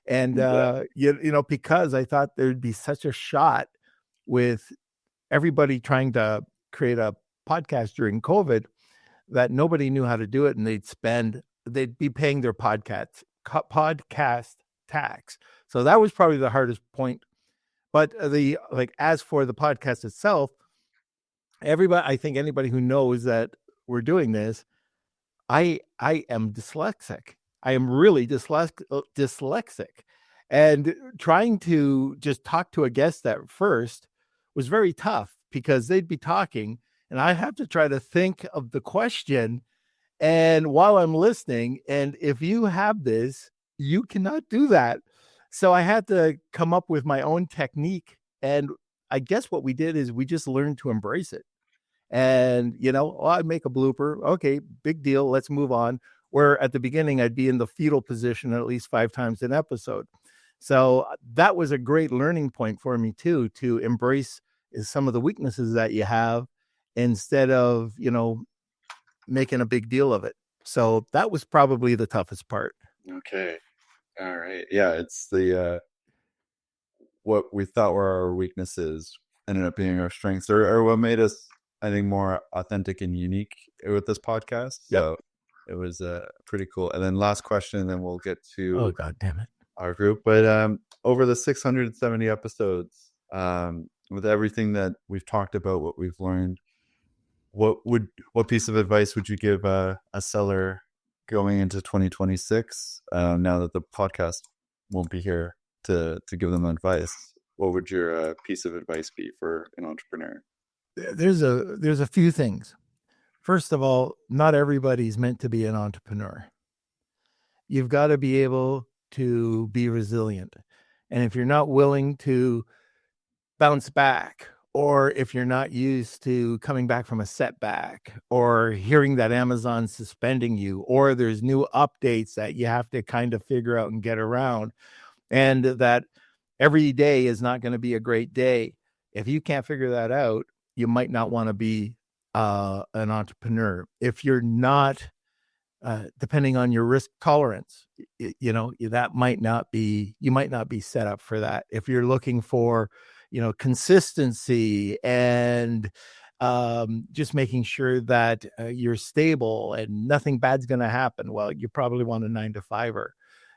And, because I thought there'd be such a shot with everybody trying to create a podcast during COVID that nobody knew how to do it, and they'd be paying their podcast tax. So that was probably the hardest point. But as for the podcast itself, I think anybody who knows that we're doing this, I am dyslexic. I am really dyslexic. And trying to just talk to a guest at first was very tough, because they'd be talking and I have to try to think of the question. And while I'm listening, and if you have this, you cannot do that. So I had to come up with my own technique. And I guess what we did is we just learned to embrace it. And, I'd make a blooper. Okay, big deal. Let's move on. Where at the beginning, I'd be in the fetal position at least 5 times an episode. So that was a great learning point for me too, to embrace some of the weaknesses that you have instead of, making a big deal of it. So that was probably the toughest part. Okay. All right. Yeah, it's the what we thought were our weaknesses ended up being our strengths, or what made us, I think, more authentic and unique with this podcast. So it was pretty cool. And then last question, and then we'll get to oh god damn it, our group. But over the 670 episodes, with everything that we've talked about, what we've learned, what piece of advice would you give a seller going into 2026, now that the podcast won't be here to give them advice? What would your piece of advice be for an entrepreneur? There's a few things. First of all, not everybody's meant to be an entrepreneur. You've got to be able to be resilient. And if you're not willing to bounce back, or if you're not used to coming back from a setback, or hearing that Amazon's suspending you, or there's new updates that you have to kind of figure out and get around, and that every day is not going to be a great day. If you can't figure that out, you might not want to be an entrepreneur. If you're not, depending on your risk tolerance, that might not be, you might not be set up for that. If you're looking for, consistency and just making sure that you're stable and nothing bad's going to happen, well, you probably want a 9-to-5er.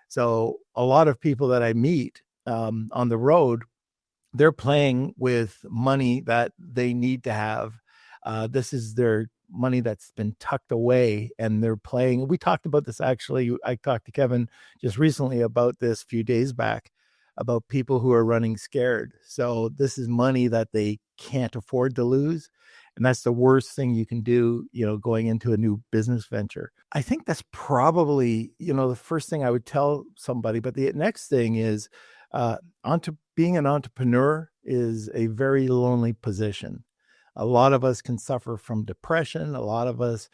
So a lot of people that I meet on the road, they're playing with money that they need to have. This is their money that's been tucked away, and they're playing. We talked about this, actually. I talked to Kevin just recently about this a few days back, about people who are running scared. So this is money that they can't afford to lose. And that's the worst thing you can do, going into a new business venture. I think that's probably, the first thing I would tell somebody. But the next thing is, being an entrepreneur is a very lonely position. A lot of us can suffer from depression. A lot of us,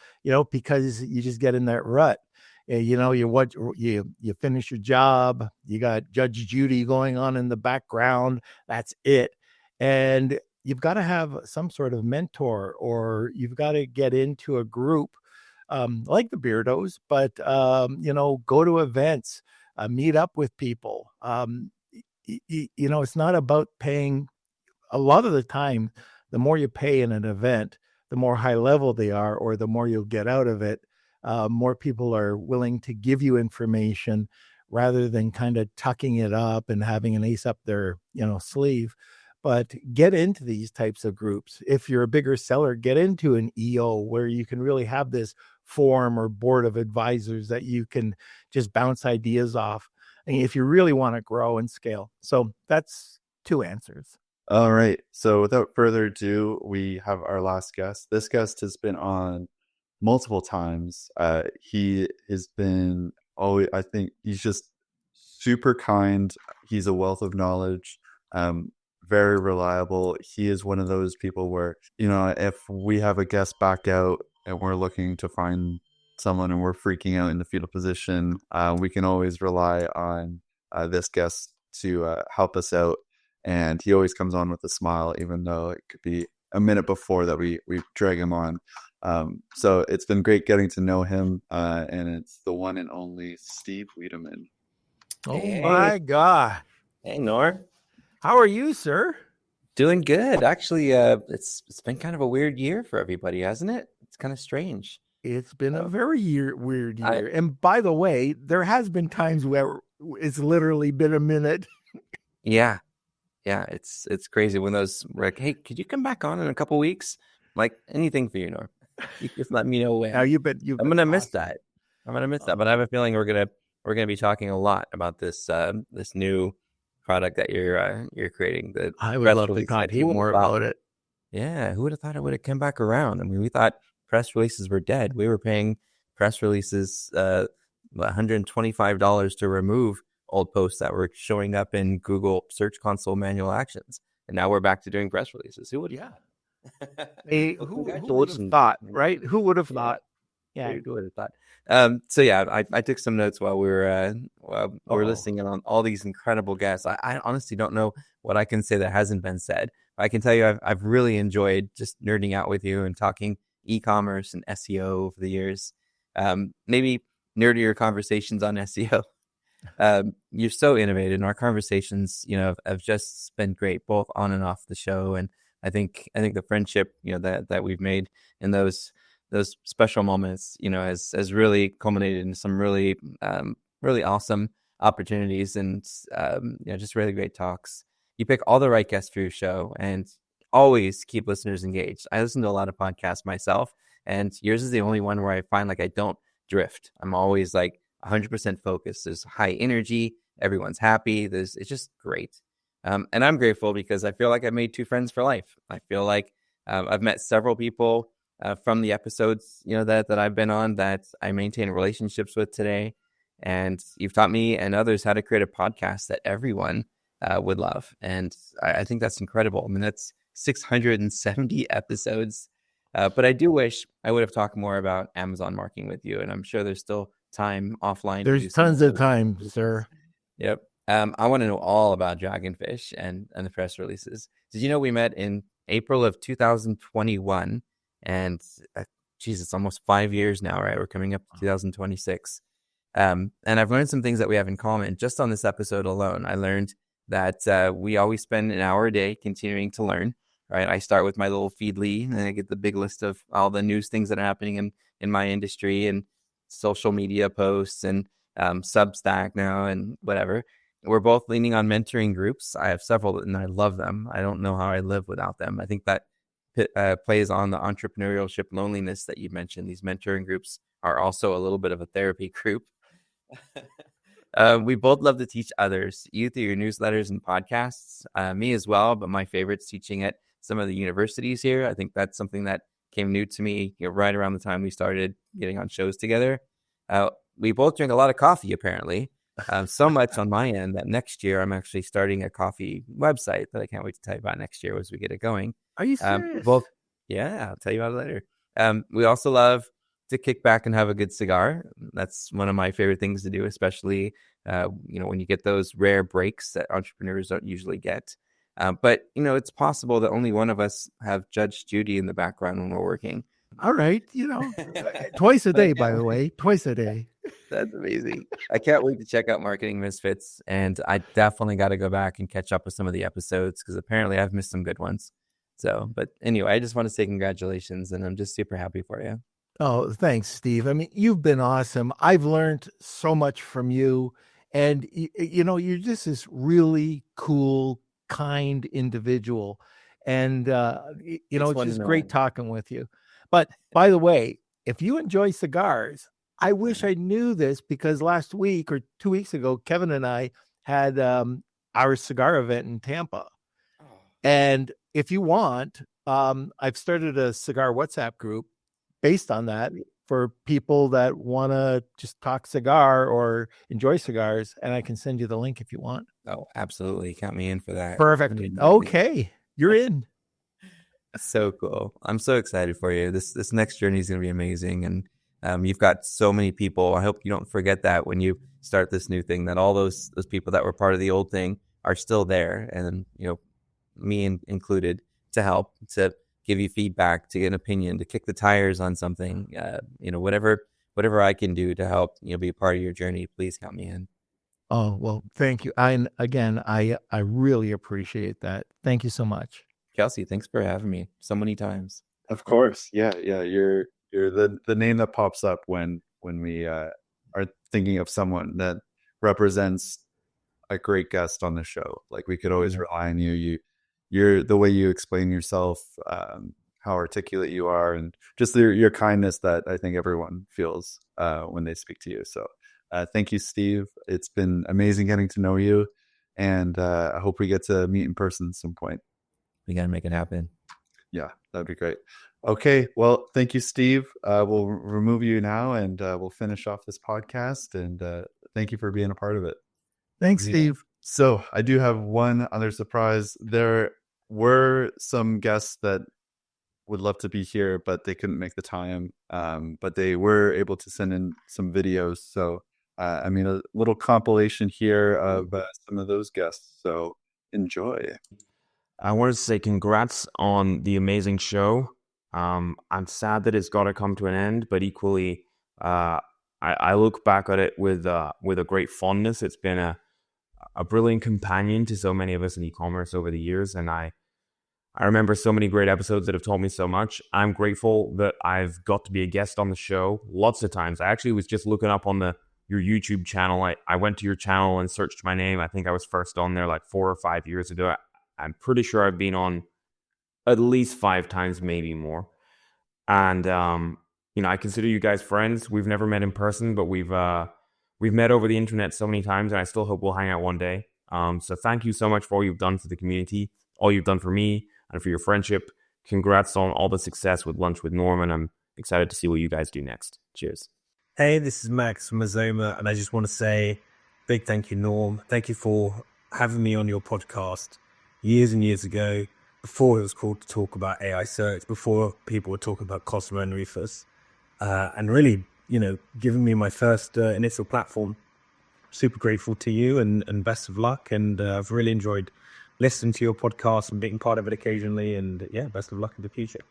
because you just get in that rut. You finish your job, you got Judge Judy going on in the background. That's it. And you've got to have some sort of mentor, or you've got to get into a group like the Beardos, but, go to events, meet up with people. It's not about paying. A lot of the time, the more you pay in an event, the more high level they are, or the more you'll get out of it. More people are willing to give you information rather than kind of tucking it up and having an ace up their, sleeve. But get into these types of groups. If you're a bigger seller, get into an EO where you can really have this forum or board of advisors that you can just bounce ideas off. And if you really want to grow and scale. So that's 2 answers. All right. So without further ado, we have our last guest. This guest has been on multiple times. He has been always, I think he's just super kind. He's a wealth of knowledge, very reliable. He is one of those people where, if we have a guest back out and we're looking to find someone and we're freaking out in the fetal position, we can always rely on this guest to help us out. And he always comes on with a smile, even though it could be a minute before that we drag him on. So it's been great getting to know him, and it's the one and only Steve Wiideman. Oh Hey. my God. Hey, Norm. How are you, sir? Doing good. Actually, it's been kind of a weird year for everybody, hasn't it? It's kind of strange. It's been a very weird I- year. And by the way, there has been times where it's literally been a minute. Yeah. Yeah, it's crazy when those were like, hey, could you come back on in a couple weeks? Like, anything for you, Norm. You just let me know when. Now you've I'm gonna miss that. I'm gonna miss that. But I have a feeling we're gonna be talking a lot about this this new product that you're creating. The I would press love to release. talk to Who you would've more thought- about it. Yeah, who would have thought it would have come back around? I mean, we thought press releases were dead. We were paying press releases $125 to remove old posts that were showing up in Google Search Console manual actions, and now we're back to doing press releases. Who would? Yeah. Hey, Well, who would have congratulations. thought, right? Who would have Yeah. thought? Yeah. Who would have thought? So yeah, I took some notes while we were listening in on all these incredible guests. I honestly don't know what I can say that hasn't been said. I can tell you I've really enjoyed just nerding out with you and talking e-commerce and SEO over the years. Maybe nerdier conversations on SEO. You're so innovative, and our conversations, have just been great, both on and off the show. And I think the friendship, that we've made in those special moments, has really culminated in some really awesome opportunities and just really great talks. You pick all the right guests for your show and always keep listeners engaged. I listen to a lot of podcasts myself, and yours is the only one where I find like I don't drift. I'm always like 100% focused. There's high energy. Everyone's happy. It's just great. And I'm grateful because I feel like I made two friends for life. I feel like I've met several people from the episodes, that I've been on that I maintain relationships with today. And you've taught me and others how to create a podcast that everyone would love. And I think that's incredible. I mean, that's 670 episodes. But I do wish I would have talked more about Amazon marketing with you. And I'm sure there's still time offline. to do There's some tons of of those. time, sir. Yep. I want to know all about Dragonfish and the press releases. Did you know we met in April of 2021? And it's almost 5 years now, right? We're coming up to 2026. And I've learned some things that we have in common just on this episode alone. I learned that we always spend an hour a day continuing to learn, right? I start with my little Feedly, and then I get the big list of all the news things that are happening in my industry and social media posts and Substack now and whatever. We're both leaning on mentoring groups. I have several and I love them. I don't know how I live without them. I think that plays on the entrepreneurship loneliness that you mentioned. These mentoring groups are also a little bit of a therapy group. We both love to teach others, you through your newsletters and podcasts, me as well, but my favorite's teaching at some of the universities here. I think that's something that came new to me right around the time we started getting on shows together. We both drink a lot of coffee, apparently. So much on my end that next year I'm actually starting a coffee website that I can't wait to tell you about next year as we get it going. Are you serious? Yeah, I'll tell you about it later. We also love to kick back and have a good cigar. That's one of my favorite things to do, especially when you get those rare breaks that entrepreneurs don't usually get. But it's possible that only one of us have Judge Judy in the background when we're working. All right. Twice a day, by the way, twice a day. That's amazing. I can't wait to check out Marketing Misfits, and I definitely got to go back and catch up with some of the episodes because apparently I've missed some good ones. So, but anyway, I just want to say congratulations, and I'm just super happy for you. Oh, thanks, Steve. I mean, you've been awesome. I've learned so much from you, and you're just this really cool, kind individual, and it's fun to just know. great talking with you. But by the way, if you enjoy cigars, I wish I knew this because last week or 2 weeks ago, Kevin and I had our cigar event in Tampa. And if you want, I've started a cigar WhatsApp group based on that for people that want to just talk cigar or enjoy cigars. And I can send you the link if you want. Oh, absolutely. Count me in for that. Perfect. Okay. You're in. So cool. I'm so excited for you. This next journey is going to be amazing. And you've got so many people. I hope you don't forget that when you start this new thing, that all those people that were part of the old thing are still there. And, me included, to help, to give you feedback, to get an opinion, to kick the tires on something. Whatever I can do to help, be a part of your journey, please count me in. Oh, well, thank you. I really appreciate that. Thank you so much. Kelsey, thanks for having me so many times. Of course. Yeah. You're the name that pops up when we are thinking of someone that represents a great guest on the show. Like, we could always rely on you. You're the way you explain yourself, how articulate you are, and just your kindness that I think everyone feels when they speak to you. So thank you, Steve. It's been amazing getting to know you, and I hope we get to meet in person at some point. We got to make it happen. Yeah, that'd be great. Okay, well, thank you, Steve. We'll remove you now, and we'll finish off this podcast. And thank you for being a part of it. Thanks, Steve. So I do have one other surprise. There were some guests that would love to be here, but they couldn't make the time. But they were able to send in some videos. So a little compilation here of some of those guests. So enjoy. I wanted to say congrats on the amazing show. I'm sad that it's got to come to an end, but equally, I look back at it with a great fondness. It's been a brilliant companion to so many of us in e-commerce over the years, and I remember so many great episodes that have taught me so much. I'm grateful that I've got to be a guest on the show lots of times. I actually was just looking up on your YouTube channel. I went to your channel and searched my name. I think I was first on there like 4 or 5 years ago. I'm pretty sure I've been on at least 5 times, maybe more. And I consider you guys friends. We've never met in person, but we've met over the internet so many times, and I still hope we'll hang out one day. So thank you so much for all you've done for the community, all you've done for me, and for your friendship. Congrats on all the success with Lunch with Norm, and I'm excited to see what you guys do next. Cheers. Hey, this is Max from Azoma, and I just want to say big thank you, Norm. Thank you for having me on your podcast years and years ago, before it was cool to talk about AI search, before people were talking about Cosmo and Rufus, and really, giving me my first initial platform. Super grateful to you, and best of luck. And I've really enjoyed listening to your podcast and being part of it occasionally. And yeah, best of luck in the future.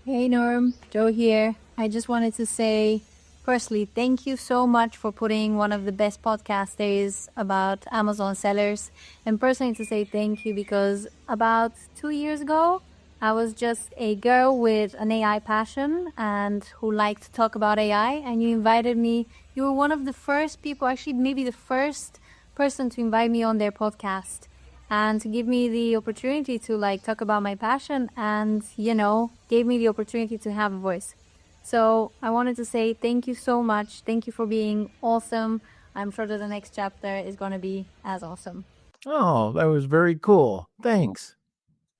Hey Norm, Joe here. I just wanted to say, firstly, thank you so much for putting one of the best podcasts there is about Amazon sellers. And personally to say thank you, because about 2 years ago, I was just a girl with an AI passion and who liked to talk about AI. And you invited me. You were one of the first people, actually maybe the first person to invite me on their podcast and to give me the opportunity to talk about my passion, and, gave me the opportunity to have a voice. So I wanted to say thank you so much. Thank you for being awesome. I'm sure that the next chapter is going to be as awesome. Oh, that was very cool. Thanks.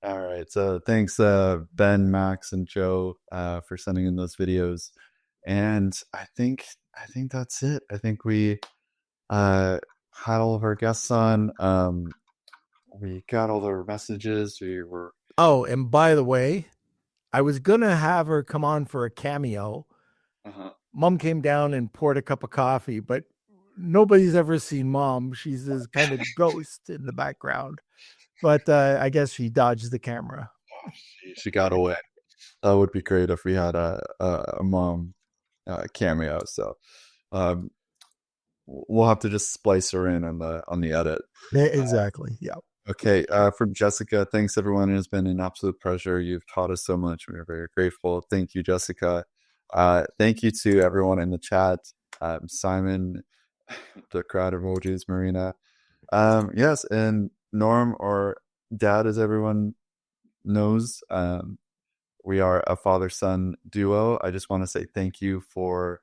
All right. So thanks, Ben, Max, and Joe, for sending in those videos. And I think that's it. I think we had all of our guests on. We got all their messages. We were. Oh, and by the way, I was going to have her come on for a cameo. Mom came down and poured a cup of coffee, but nobody's ever seen Mom. She's this kind of ghost in the background. But I guess she dodged the camera. She got away. That would be great if we had a Mom cameo. So we'll have to just splice her in on the edit. Exactly. Yeah. Okay, from Jessica, thanks everyone. It has been an absolute pleasure. You've taught us so much. We're very grateful. Thank you, Jessica. Thank you to everyone in the chat. Simon, the crowd emojis, Marina. Yes, and Norm, or Dad, as everyone knows, we are a father-son duo. I just want to say thank you for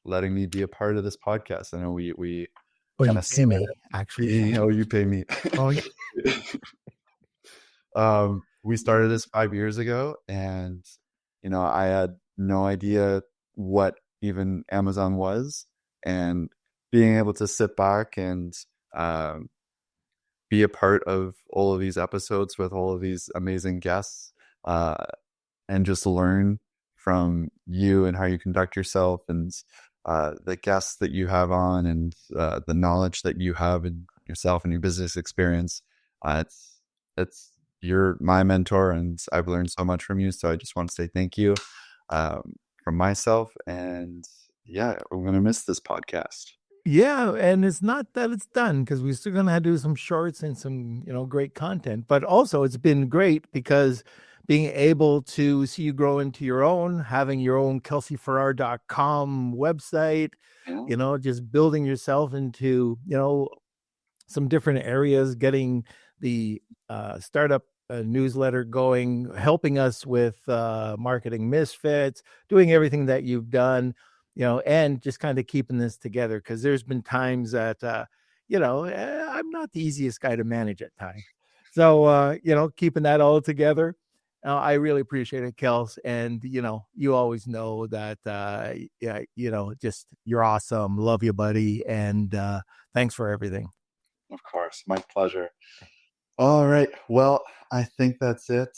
letting me be a part of this podcast. I know we you pay me, actually. You pay me. Oh, yeah. We started this 5 years ago, and I had no idea what even Amazon was, and being able to sit back and be a part of all of these episodes with all of these amazing guests, and just learn from you and how you conduct yourself, and the guests that you have on, and the knowledge that you have in yourself and your business experience. It's you're my mentor, and I've learned so much from you. So I just want to say thank you from myself. And yeah, we're going to miss this podcast. Yeah, and it's not that it's done because we're still gonna do some shorts and some, great content. But also, it's been great because being able to see you grow into your own, having your own kelseyfarrar.com website, just building yourself into, some different areas, getting the startup newsletter going, helping us with marketing Misfits, doing everything that you've done, and just kind of keeping this together. Because there's been times that, I'm not the easiest guy to manage at times. So, keeping that all together, I really appreciate it, Kels. And, you always know that, just you're awesome. Love you, buddy. And thanks for everything. Of course, my pleasure. All right. Well, I think that's it.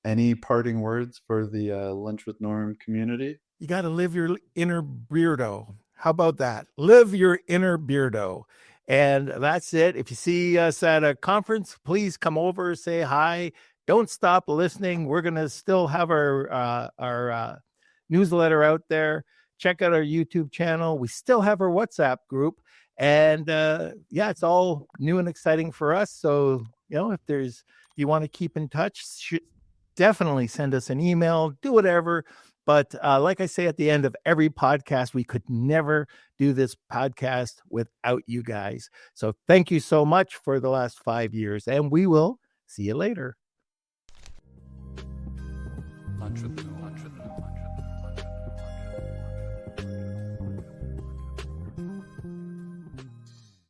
Any parting words for the Lunch with Norm community? You got to live your inner Beardo. How about that? Live your inner Beardo. And that's it. If you see us at a conference, please come over, say hi. Don't stop listening. We're going to still have our newsletter out there. Check out our YouTube channel. We still have our WhatsApp group. And it's all new and exciting for us. So, if you want to keep in touch, definitely send us an email, do whatever. But like I say at the end of every podcast, we could never do this podcast without you guys. So thank you so much for the last 5 years, and we will see you later. Lunch with Norm.